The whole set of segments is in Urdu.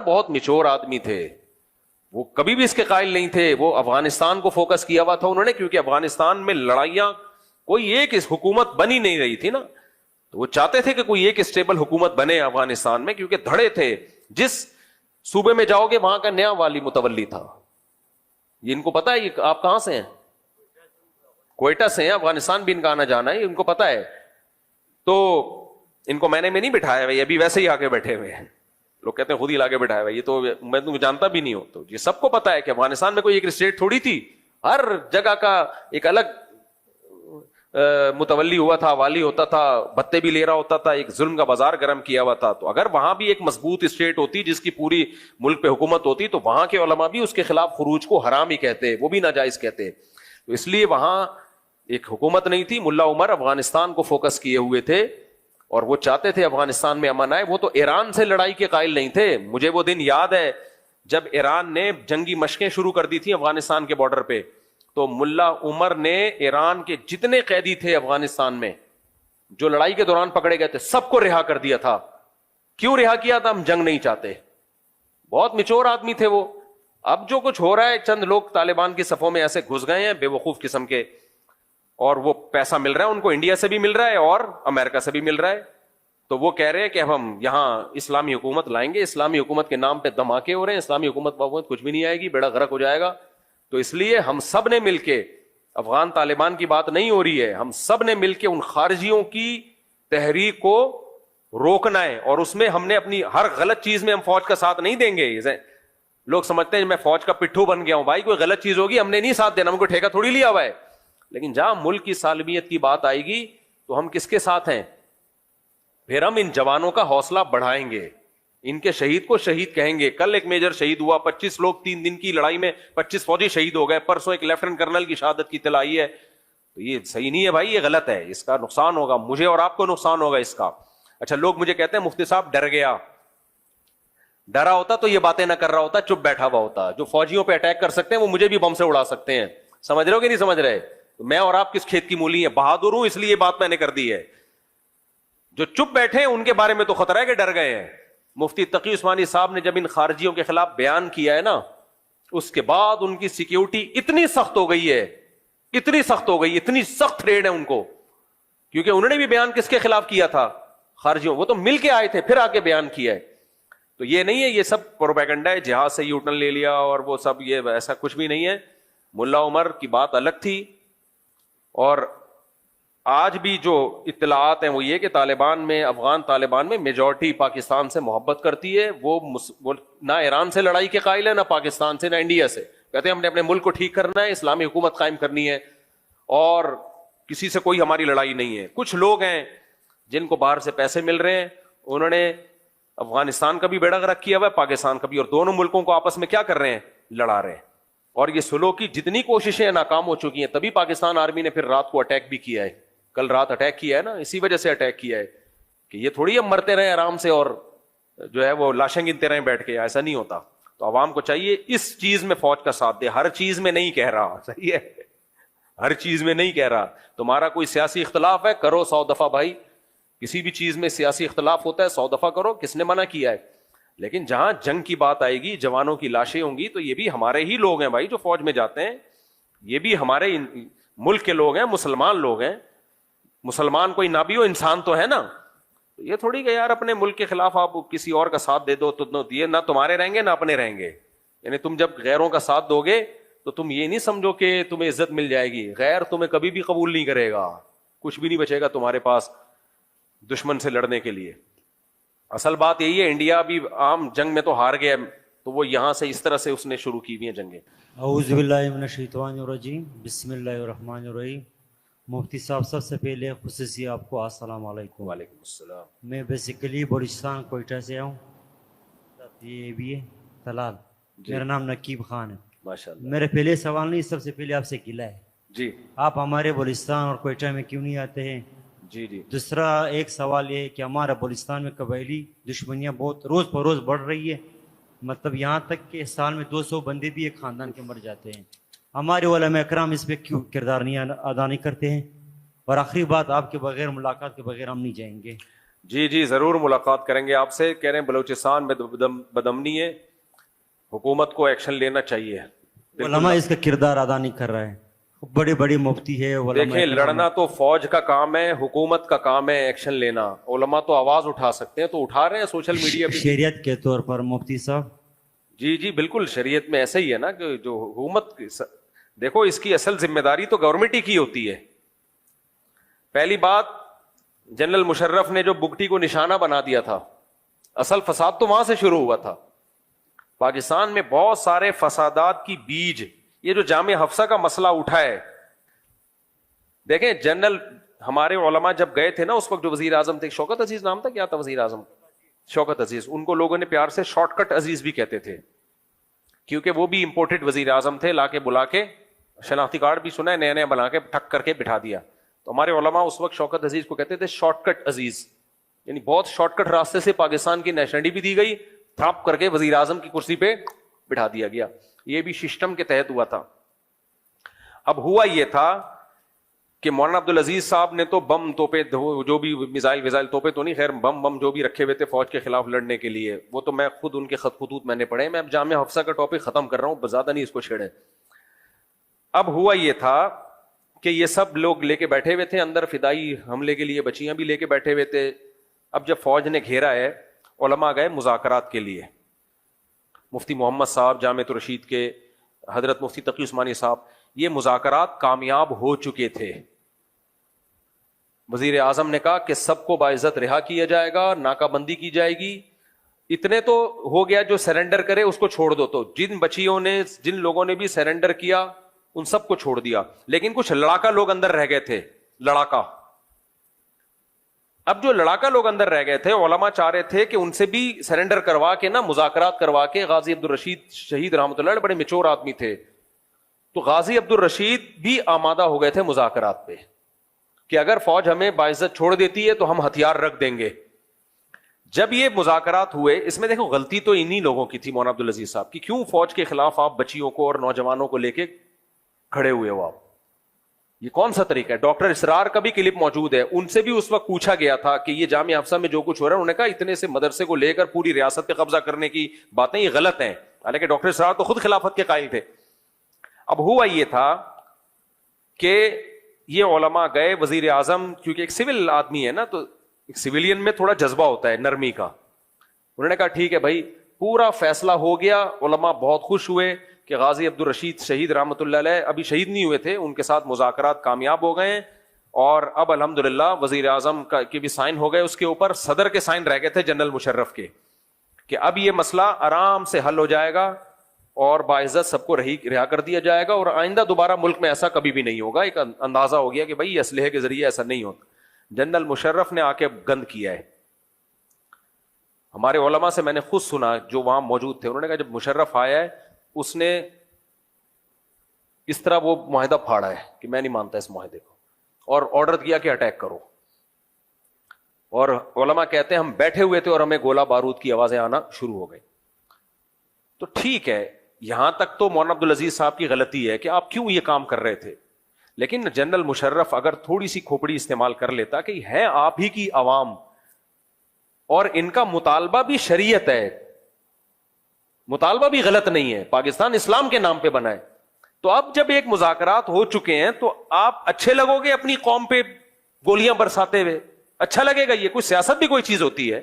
بہت میچور آدمی تھے, وہ کبھی بھی اس کے قائل نہیں تھے. وہ افغانستان کو فوکس کیا ہوا تھا انہوں نے, کیونکہ افغانستان میں لڑائیاں کوئی ایک حکومت بنی نہیں رہی تھی نا, تو وہ چاہتے تھے کہ کوئی ایک اسٹیبل حکومت بنے افغانستان میں, کیونکہ دھڑے تھے. جس صوبے میں جاؤ گے وہاں کا نیا والی متولی تھا. یہ ان کو پتا ہے, یہ آپ کہاں سے ہیں؟ کوئٹہ سے ہیں. افغانستان بھی ان کا آنا جانا ہے, ان کو پتا ہے. تو ان کو میں نے نہیں بٹھایا بھائی, ابھی ویسے ہی آگے بیٹھے ہوئے ہیں. لوگ کہتے ہیں خود ہی لاگے بٹھایا ہوا, یہ تو میں تم جانتا بھی نہیں ہوں. تو یہ سب کو پتا ہے کہ افغانستان میں کوئی ایک اسٹیٹ تھوڑی تھی, ہر جگہ کا ایک الگ متولی ہوا تھا, والی ہوتا تھا, بھتے بھی لے رہا ہوتا تھا, ایک ظلم کا بازار گرم کیا ہوا تھا. تو اگر وہاں بھی ایک مضبوط اسٹیٹ ہوتی جس کی پوری ملک پہ حکومت ہوتی, تو وہاں کے علماء بھی اس کے خلاف خروج کو حرام ہی کہتے, وہ بھی ناجائز کہتے. تو اس لیے وہاں ایک حکومت نہیں تھی. ملا عمر افغانستان کو فوکس کیے ہوئے تھے اور وہ چاہتے تھے افغانستان میں امن آئے. وہ تو ایران سے لڑائی کے قائل نہیں تھے. مجھے وہ دن یاد ہے جب ایران نے جنگی مشقیں شروع کر دی تھی افغانستان کے بارڈر پہ, تو ملا عمر نے ایران کے جتنے قیدی تھے افغانستان میں جو لڑائی کے دوران پکڑے گئے تھے سب کو رہا کر دیا تھا. کیوں رہا کیا تھا؟ ہم جنگ نہیں چاہتے. بہت میچور آدمی تھے وہ. اب جو کچھ ہو رہا ہے, چند لوگ طالبان کی صفوں میں ایسے گھس گئے ہیں بے وقوف قسم کے, اور وہ پیسہ مل رہا ہے ان کو, انڈیا سے بھی مل رہا ہے اور امریکہ سے بھی مل رہا ہے. تو وہ کہہ رہے ہیں کہ اب ہم یہاں اسلامی حکومت لائیں گے. اسلامی حکومت کے نام پہ دھماکے ہو رہے ہیں. اسلامی حکومت کچھ بھی نہیں آئے گی, بیڑا غرق ہو جائے گا. تو اس لیے ہم سب نے مل کے, افغان طالبان کی بات نہیں ہو رہی ہے, ہم سب نے مل کے ان خارجیوں کی تحریک کو روکنا ہے. اور اس میں ہم نے اپنی ہر غلط چیز میں ہم فوج کا ساتھ نہیں دیں گے. لوگ سمجھتے ہیں میں فوج کا پٹھو بن گیا ہوں. بھائی کوئی غلط چیز ہوگی ہم نے نہیں ساتھ دینا, ہم کو ٹھیکہ تھوڑی لیا ہوا ہے. لیکن جہاں ملک کی سالمیت کی بات آئے گی تو ہم کس کے ساتھ ہیں؟ پھر ہم ان جوانوں کا حوصلہ بڑھائیں گے, ان کے شہید کو شہید کہیں گے. کل ایک میجر شہید ہوا, 25 لوگ 3 دن کی لڑائی میں 25 فوجی شہید ہو گئے. پرسوں ایک لیفٹنٹ کرنل کی شہادت کی اطلاع آئی ہے. تو یہ صحیح نہیں ہے بھائی, یہ غلط ہے. اس کا نقصان ہوگا, مجھے اور آپ کو نقصان ہوگا اس کا. اچھا, لوگ مجھے کہتے ہیں مفتی صاحب ڈر گیا. ڈرا ہوتا تو یہ باتیں نہ کر رہا ہوتا, چپ بیٹھا ہوا ہوتا. جو فوجیوں پہ اٹیک کر سکتے ہیں وہ مجھے بھی بم سے اڑا سکتے ہیں. سمجھ رہے ہو کہ نہیں سمجھ رہے؟ میں اور آپ کس کھیت کی مولی ہیں؟ بہادر ہوں اس لیے یہ بات میں نے کر دی ہے. جو چپ بیٹھے ہیں ان کے بارے میں تو خطرہ ہے کہ ڈر گئے ہیں. مفتی تقی عثمانی صاحب نے جب ان خارجیوں کے خلاف بیان کیا ہے نا, اس کے بعد ان کی سیکیورٹی اتنی سخت ہو گئی ہے, اتنی سخت ہو گئی, اتنی سخت ریڈ ہے ان کو, کیونکہ انہوں نے بھی بیان کس کے خلاف کیا تھا؟ خارجیوں. وہ تو مل کے آئے تھے پھر آ کے بیان کیا ہے. تو یہ نہیں ہے یہ سب پروپیگنڈا ہے, جہاز سے یوٹرن لے لیا اور وہ سب, یہ ایسا کچھ بھی نہیں ہے. ملا عمر کی بات الگ تھی. اور آج بھی جو اطلاعات ہیں وہ یہ کہ طالبان میں, افغان طالبان میں میجورٹی پاکستان سے محبت کرتی ہے. وہ نہ ایران سے لڑائی کے قائل ہے, نہ پاکستان سے, نہ انڈیا سے. کہتے ہیں ہم نے اپنے ملک کو ٹھیک کرنا ہے, اسلامی حکومت قائم کرنی ہے, اور کسی سے کوئی ہماری لڑائی نہیں ہے. کچھ لوگ ہیں جن کو باہر سے پیسے مل رہے ہیں, انہوں نے افغانستان کا بھی بیڑا غرق کیا ہوا ہے, پاکستان کا بھی, اور دونوں ملکوں کو آپس میں کیا کر رہے ہیں؟ لڑا رہے ہیں. اور یہ سلو کی جتنی کوششیں ناکام ہو چکی ہیں, تبھی پاکستان آرمی نے پھر رات کو اٹیک بھی کیا ہے. کل رات اٹیک کیا ہے نا, اسی وجہ سے اٹیک کیا ہے کہ یہ تھوڑی ہم مرتے رہے آرام سے اور جو ہے وہ لاشیں گنتے رہے بیٹھ کے. ایسا نہیں ہوتا. تو عوام کو چاہیے اس چیز میں فوج کا ساتھ دے. ہر چیز میں نہیں کہہ رہا, صحیح ہے, ہر چیز میں نہیں کہہ رہا. تمہارا کوئی سیاسی اختلاف ہے, کرو 100 دفعہ بھائی. کسی بھی چیز میں سیاسی اختلاف ہوتا ہے, 100 دفعہ کرو, کس نے منع کیا ہے؟ لیکن جہاں جنگ کی بات آئے گی, جوانوں کی لاشیں ہوں گی, تو یہ بھی ہمارے ہی لوگ ہیں بھائی جو فوج میں جاتے ہیں. یہ بھی ہمارے ملک کے لوگ ہیں, مسلمان لوگ ہیں. مسلمان کوئی نہ بھی ہو, انسان تو ہے نا. یہ تھوڑی کہ یار اپنے ملک کے خلاف آپ کسی اور کا ساتھ دے دو تو یہ نہ تمہارے رہیں گے نہ اپنے رہیں گے. یعنی تم جب غیروں کا ساتھ دو گے تو تم یہ نہیں سمجھو کہ تمہیں عزت مل جائے گی. غیر تمہیں کبھی بھی قبول نہیں کرے گا, کچھ بھی نہیں بچے گا تمہارے پاس دشمن سے لڑنے کے لیے. اصل بات یہی ہے, انڈیا بھی عام جنگ میں تو ہار گیا, تو وہ یہاں سے اس طرح سے اس نے شروع کی ہوئی ہیں جنگیں. اعوذ باللہ من الشیطان الرجیم, بسم اللہ الرحمن الرحیم. مفتی صاحب, سب سے پہلے خصوصی آپ کو السلام علیکم. وعلیکم السلام. میں بیسیکلی بلوچستان کوئٹہ سے ہوں, یہ بھی ہے طلال. میرا نام نقیب خان ہے. ماشاءاللہ. میرے پہلے سوال نہیں, سب سے پہلے آپ سے گلہ ہے, جی آپ ہمارے بلوچستان اور کوئٹہ میں کیوں نہیں آتے ہیں؟ جی جی. دوسرا ایک سوال یہ ہے کہ ہمارا بلوچستان میں قبائلی دشمنیاں بہت روز بروز بڑھ رہی ہے. مطلب یہاں تک کہ سال میں 200 بندے بھی ایک خاندان کے مر جاتے ہیں. ہمارے علماء اکرام اس پہ کیوں کردار نہیں ادا نہیں کرتے ہیں؟ اور آخری بات, آپ کے بغیر, ملاقات کے بغیر ہم نہیں جائیں گے. جی جی ضرور ملاقات کریں گے آپ سے. کہہ رہے ہیں بلوچستان میں بدامنی ہے, حکومت کو ایکشن لینا چاہیے. علماء اس کا کردار ادا نہیں کر رہے ہیں, بڑے بڑے مفتی ہے. دیکھیں لڑنا تو فوج کا کام ہے, حکومت کا کام ہے ایکشن لینا. علماء تو آواز اٹھا سکتے ہیں, تو اٹھا رہے ہیں سوشل میڈیا پہ. شریعت کے طور پر مفتی صاحب, جی جی بالکل, شریعت میں ایسا ہی ہے نا کہ جو حکومت, دیکھو اس کی اصل ذمہ داری تو گورنمنٹ ہی کی ہوتی ہے. پہلی بات, جنرل مشرف نے جو بگٹی کو نشانہ بنا دیا تھا, اصل فساد تو وہاں سے شروع ہوا تھا. پاکستان میں بہت سارے فسادات کی بیج, یہ جو جامعہ حفصہ کا مسئلہ اٹھا ہے, دیکھیں جنرل ہمارے علماء جب گئے تھے نا اس وقت, جو وزیر اعظم تھے, شوکت عزیز نام تھا, کیا تھا وزیر اعظم, شوکت عزیز, ان کو لوگوں نے پیار سے شارٹ کٹ عزیز بھی کہتے تھے, کیونکہ وہ بھی امپورٹڈ وزیر اعظم تھے. لا کے بلا کے شناختی کارڈ بھی سنا ہے, نئے نئے بنا کے ٹھک کر کے بٹھا دیا. تو ہمارے علماء اس وقت شوکت عزیز کو کہتے تھے شارٹ کٹ عزیز, یعنی بہت شارٹ کٹ راستے سے پاکستان کی نیشنلٹی بھی دی گئی, تھاپ کر کے وزیر اعظم کی کرسی پہ بٹھا دیا گیا. یہ بھی سسٹم کے تحت ہوا تھا. اب ہوا یہ تھا کہ مولانا عبدالعزیز صاحب نے تو بم توپے, جو بھی میزائل توپے تو نہیں, خیر بم جو بھی رکھے ہوئے تھے فوج کے خلاف لڑنے کے لیے, وہ تو میں خود ان کے خط خطوط میں نے پڑھے. میں اب جامعہ حفصہ کا ٹاپک ختم کر رہا ہوں, زیادہ نہیں اس کو چھیڑیں. اب ہوا یہ تھا کہ یہ سب لوگ لے کے بیٹھے ہوئے تھے اندر, فدائی حملے کے لیے بچیاں بھی لے کے بیٹھے ہوئے تھے. اب جب فوج نے گھیرا ہے, علماء گئے مذاکرات کے لیے. مفتی محمد صاحب جامعۃ الرشید کے, حضرت مفتی تقی عثمانی صاحب, یہ مذاکرات کامیاب ہو چکے تھے. وزیر اعظم نے کہا کہ سب کو باعزت رہا کیا جائے گا, ناکہ بندی کی جائے گی. اتنے تو ہو گیا, جو سرنڈر کرے اس کو چھوڑ دو. تو جن بچیوں نے, جن لوگوں نے بھی سرنڈر کیا ان سب کو چھوڑ دیا, لیکن کچھ لڑاکا لوگ اندر رہ گئے تھے. لڑاکا, اب جو لڑاکا لوگ اندر رہ گئے تھے, علماء چاہ رہے تھے کہ ان سے بھی سرنڈر کروا کے نا, مذاکرات کروا کے. غازی عبدالرشید شہید رحمۃ اللہ علیہ بڑے میچور آدمی تھے, تو غازی عبدالرشید بھی آمادہ ہو گئے تھے مذاکرات پہ کہ اگر فوج ہمیں باعزت چھوڑ دیتی ہے تو ہم ہتھیار رکھ دیں گے. جب یہ مذاکرات ہوئے, اس میں دیکھو غلطی تو انہی لوگوں کی تھی, مولانا عبدالعزیز صاحب کی. کیوں فوج کے خلاف آپ بچیوں کو اور نوجوانوں کو لے کے کھڑے ہوئے ہو آپ؟ یہ کون سا طریقہ ہے؟ ڈاکٹر اسرار کا بھی کلپ موجود ہے, ان سے بھی اس وقت پوچھا گیا تھا کہ یہ جامعہ حفصہ میں جو کچھ ہو رہا ہے, انہوں نے کہا اتنے سے مدرسے کو لے کر پوری ریاست پہ قبضہ کرنے کی باتیں یہ غلط ہیں. حالانکہ ڈاکٹر اسرار تو خود خلافت کے قائل تھے. اب ہوا یہ تھا کہ یہ علماء گئے, وزیر اعظم کیونکہ ایک سول آدمی ہے نا, تو ایک سویلین میں تھوڑا جذبہ ہوتا ہے, نرمی کا. انہوں نے کہا ٹھیک ہے بھائی, پورا فیصلہ ہو گیا. علماء بہت خوش ہوئے کہ غازی عبدالرشید شہید رحمۃ اللہ علیہ ابھی شہید نہیں ہوئے تھے, ان کے ساتھ مذاکرات کامیاب ہو گئے ہیں. اور اب الحمدللہ وزیر اعظم کے بھی سائن ہو گئے اس کے اوپر, صدر کے سائن رہ گئے تھے جنرل مشرف کے, کہ اب یہ مسئلہ آرام سے حل ہو جائے گا اور باعزت سب کو رہا کر دیا جائے گا, اور آئندہ دوبارہ ملک میں ایسا کبھی بھی نہیں ہوگا. ایک اندازہ ہو گیا کہ بھائی اسلحے کے ذریعے ایسا نہیں ہوتا. جنرل مشرف نے آ کے گند کیا ہے. ہمارے علماء سے میں نے خود سنا جو وہاں موجود تھے, انہوں نے کہا جب مشرف آیا ہے اس نے اس طرح وہ معاہدہ پھاڑا ہے کہ میں نہیں مانتا اس معاہدے کو, اور آرڈر دیا کہ اٹیک کرو. اور علماء کہتے ہیں ہم بیٹھے ہوئے تھے اور ہمیں گولہ بارود کی آوازیں آنا شروع ہو گئی. تو ٹھیک ہے, یہاں تک تو مولانا عبدالعزیز صاحب کی غلطی ہے کہ آپ کیوں یہ کام کر رہے تھے, لیکن جنرل مشرف اگر تھوڑی سی کھوپڑی استعمال کر لیتا کہ ہے آپ ہی کی عوام اور ان کا مطالبہ بھی شریعت ہے, مطالبہ بھی غلط نہیں ہے, پاکستان اسلام کے نام پہ بنا ہے, تو اب جب ایک مذاکرات ہو چکے ہیں تو آپ اچھے لگو گے اپنی قوم پہ گولیاں برساتے ہوئے, اچھا لگے گا؟ یہ کوئی سیاست بھی کوئی چیز ہوتی ہے؟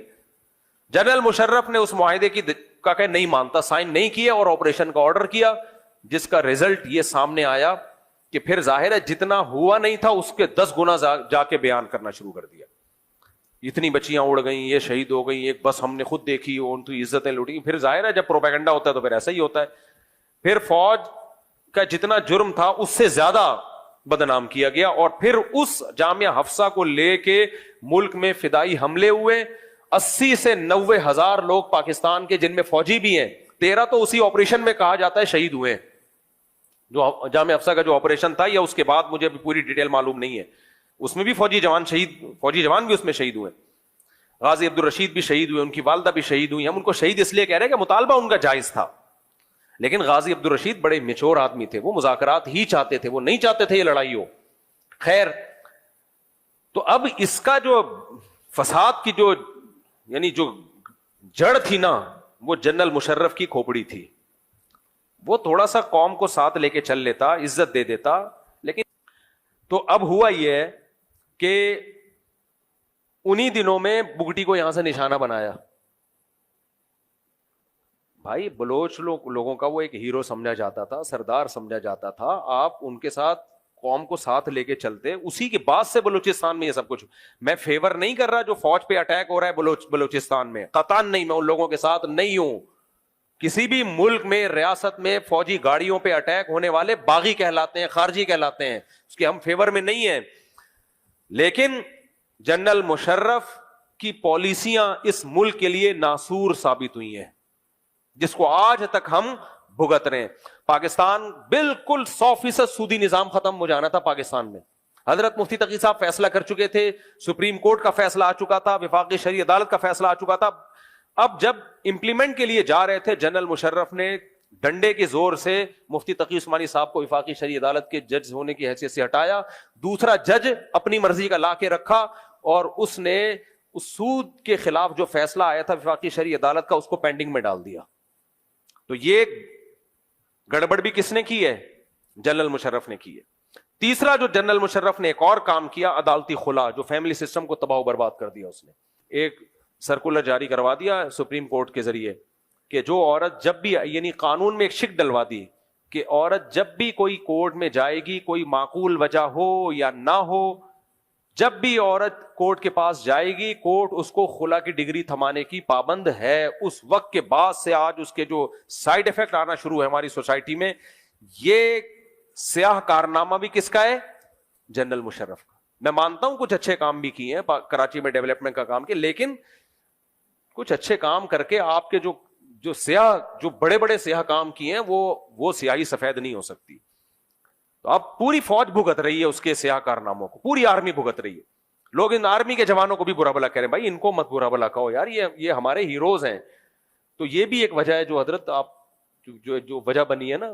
جنرل مشرف نے اس معاہدے کی کا کہ نہیں مانتا, سائن نہیں کیا اور آپریشن کا آرڈر کیا, جس کا ریزلٹ یہ سامنے آیا کہ پھر ظاہر ہے جتنا ہوا نہیں تھا اس کے 10 گنا جا کے بیان کرنا شروع کر دیا. اتنی بچیاں اڑ گئیں, یہ شہید ہو گئیں, ایک بس ہم نے خود دیکھی, ان کی عزتیں لوٹی. پھر ظاہر ہے جب پروپیگنڈا ہوتا ہے تو پھر ایسا ہی ہوتا ہے. پھر فوج کا جتنا جرم تھا اس سے زیادہ بدنام کیا گیا, اور پھر اس جامعہ حفصہ کو لے کے ملک میں فدائی حملے ہوئے. 80 سے 90 ہزار لوگ پاکستان کے, جن میں فوجی بھی ہیں, 13 تو اسی آپریشن میں کہا جاتا ہے شہید ہوئے, جو جامعہ حفصہ کا جو آپریشن تھا, یا اس کے بعد مجھے پوری ڈیٹیل معلوم نہیں ہے. اس میں بھی فوجی جوان بھی اس میں شہید ہوئے. غازی عبدالرشید بھی شہید ہوئے, ان کی والدہ بھی شہید ہوئی. ہم ان کو شہید اس لیے کہہ رہے ہیں کہ مطالبہ ان کا جائز تھا, لیکن غازی عبدالرشید بڑے میچور آدمی تھے, وہ مذاکرات ہی چاہتے تھے, وہ نہیں چاہتے تھے یہ لڑائی ہو. خیر, تو اب اس کا جو فساد کی جو یعنی جو جڑ تھی نا وہ جنرل مشرف کی کھوپڑی تھی. وہ تھوڑا سا قوم کو ساتھ لے کے چل لیتا, عزت دے دیتا. لیکن تو اب ہوا یہ ہے کہ انہی دنوں میں بگٹی کو یہاں سے نشانہ بنایا. بھائی بلوچ لوگوں کا وہ ایک ہیرو سمجھا جاتا تھا, سردار سمجھا جاتا تھا. آپ ان کے ساتھ قوم کو ساتھ لے کے چلتے, اسی کے بعد سے بلوچستان میں یہ سب کچھ. میں فیور نہیں کر رہا جو فوج پہ اٹیک ہو رہا ہے بلوچستان میں, قطعاً نہیں, میں ان لوگوں کے ساتھ نہیں ہوں. کسی بھی ملک میں ریاست میں فوجی گاڑیوں پہ اٹیک ہونے والے باغی کہلاتے ہیں, خارجی کہلاتے ہیں, اس کے ہم فیور میں نہیں ہیں. لیکن جنرل مشرف کی پالیسیاں اس ملک کے لیے ناسور ثابت ہوئی ہیں, جس کو آج تک ہم بھگت رہے ہیں. پاکستان بالکل 100% سودی نظام ختم ہو جانا تھا پاکستان میں. حضرت مفتی تقی صاحب فیصلہ کر چکے تھے, سپریم کورٹ کا فیصلہ آ چکا تھا, وفاقی شرعی عدالت کا فیصلہ آ چکا تھا. اب جب امپلیمنٹ کے لیے جا رہے تھے, جنرل مشرف نے ڈنڈے کے زور سے مفتی تقی عثمانی صاحب کو وفاقی شرعی عدالت کے جج ہونے کی حیثیت سے ہٹایا. دوسرا جج اپنی مرضی کا لا کے رکھا, اور اس نے اس سود کے خلاف جو فیصلہ آیا تھا وفاقی شرعی عدالت کا, اس کو پینڈنگ میں ڈال دیا. تو یہ گڑبڑ بھی کس نے کی ہے؟ جنرل مشرف نے کی ہے. تیسرا جو جنرل مشرف نے ایک اور کام کیا, عدالتی خلا, جو فیملی سسٹم کو تباہ و برباد کر دیا. اس نے ایک سرکولر جاری کروا دیا سپریم کورٹ کے ذریعے کہ جو عورت جب بھی, یعنی قانون میں ایک شک ڈلوا دی کہ عورت جب بھی کوئی کورٹ میں جائے گی, کوئی معقول وجہ ہو یا نہ ہو, جب بھی عورت کورٹ کے پاس جائے گی, کورٹ اس کو خلا کی ڈگری تھمانے کی پابند ہے. اس وقت کے بعد سے آج اس کے جو سائیڈ افیکٹ آنا شروع ہے ہماری سوسائٹی میں, یہ سیاہ کارنامہ بھی کس کا ہے؟ جنرل مشرف کا. میں مانتا ہوں کچھ اچھے کام بھی کیے ہیں, کراچی میں ڈیولپمنٹ کا کام کیا, لیکن کچھ اچھے کام کر کے آپ کے جو سیاہ, جو بڑے بڑے سیاہ کام کیے ہیں, وہ سیاہی سفید نہیں ہو سکتی. تو اب پوری فوج بھگت رہی ہے اس کے سیاہ کارناموں کو, پوری آرمی بھگت رہی ہے. لوگ ان آرمی کے جوانوں کو بھی برا بلا کہہ رہے ہیں, بھائی ان کو مت برا بلا کہو یار, یہ ہمارے ہیروز ہیں. تو یہ بھی ایک وجہ ہے جو حضرت آپ جو وجہ بنی ہے نا.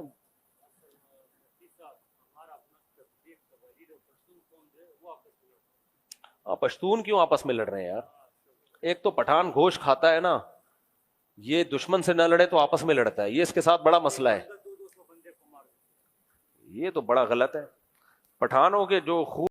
پشتون کیوں آپس میں لڑ رہے ہیں یار؟ ایک تو پٹھان گوشت کھاتا ہے نا, یہ دشمن سے نہ لڑے تو آپس میں لڑتا ہے, یہ اس کے ساتھ بڑا مسئلہ ہے. یہ تو بڑا غلط ہے. پٹھانوں کے جو خون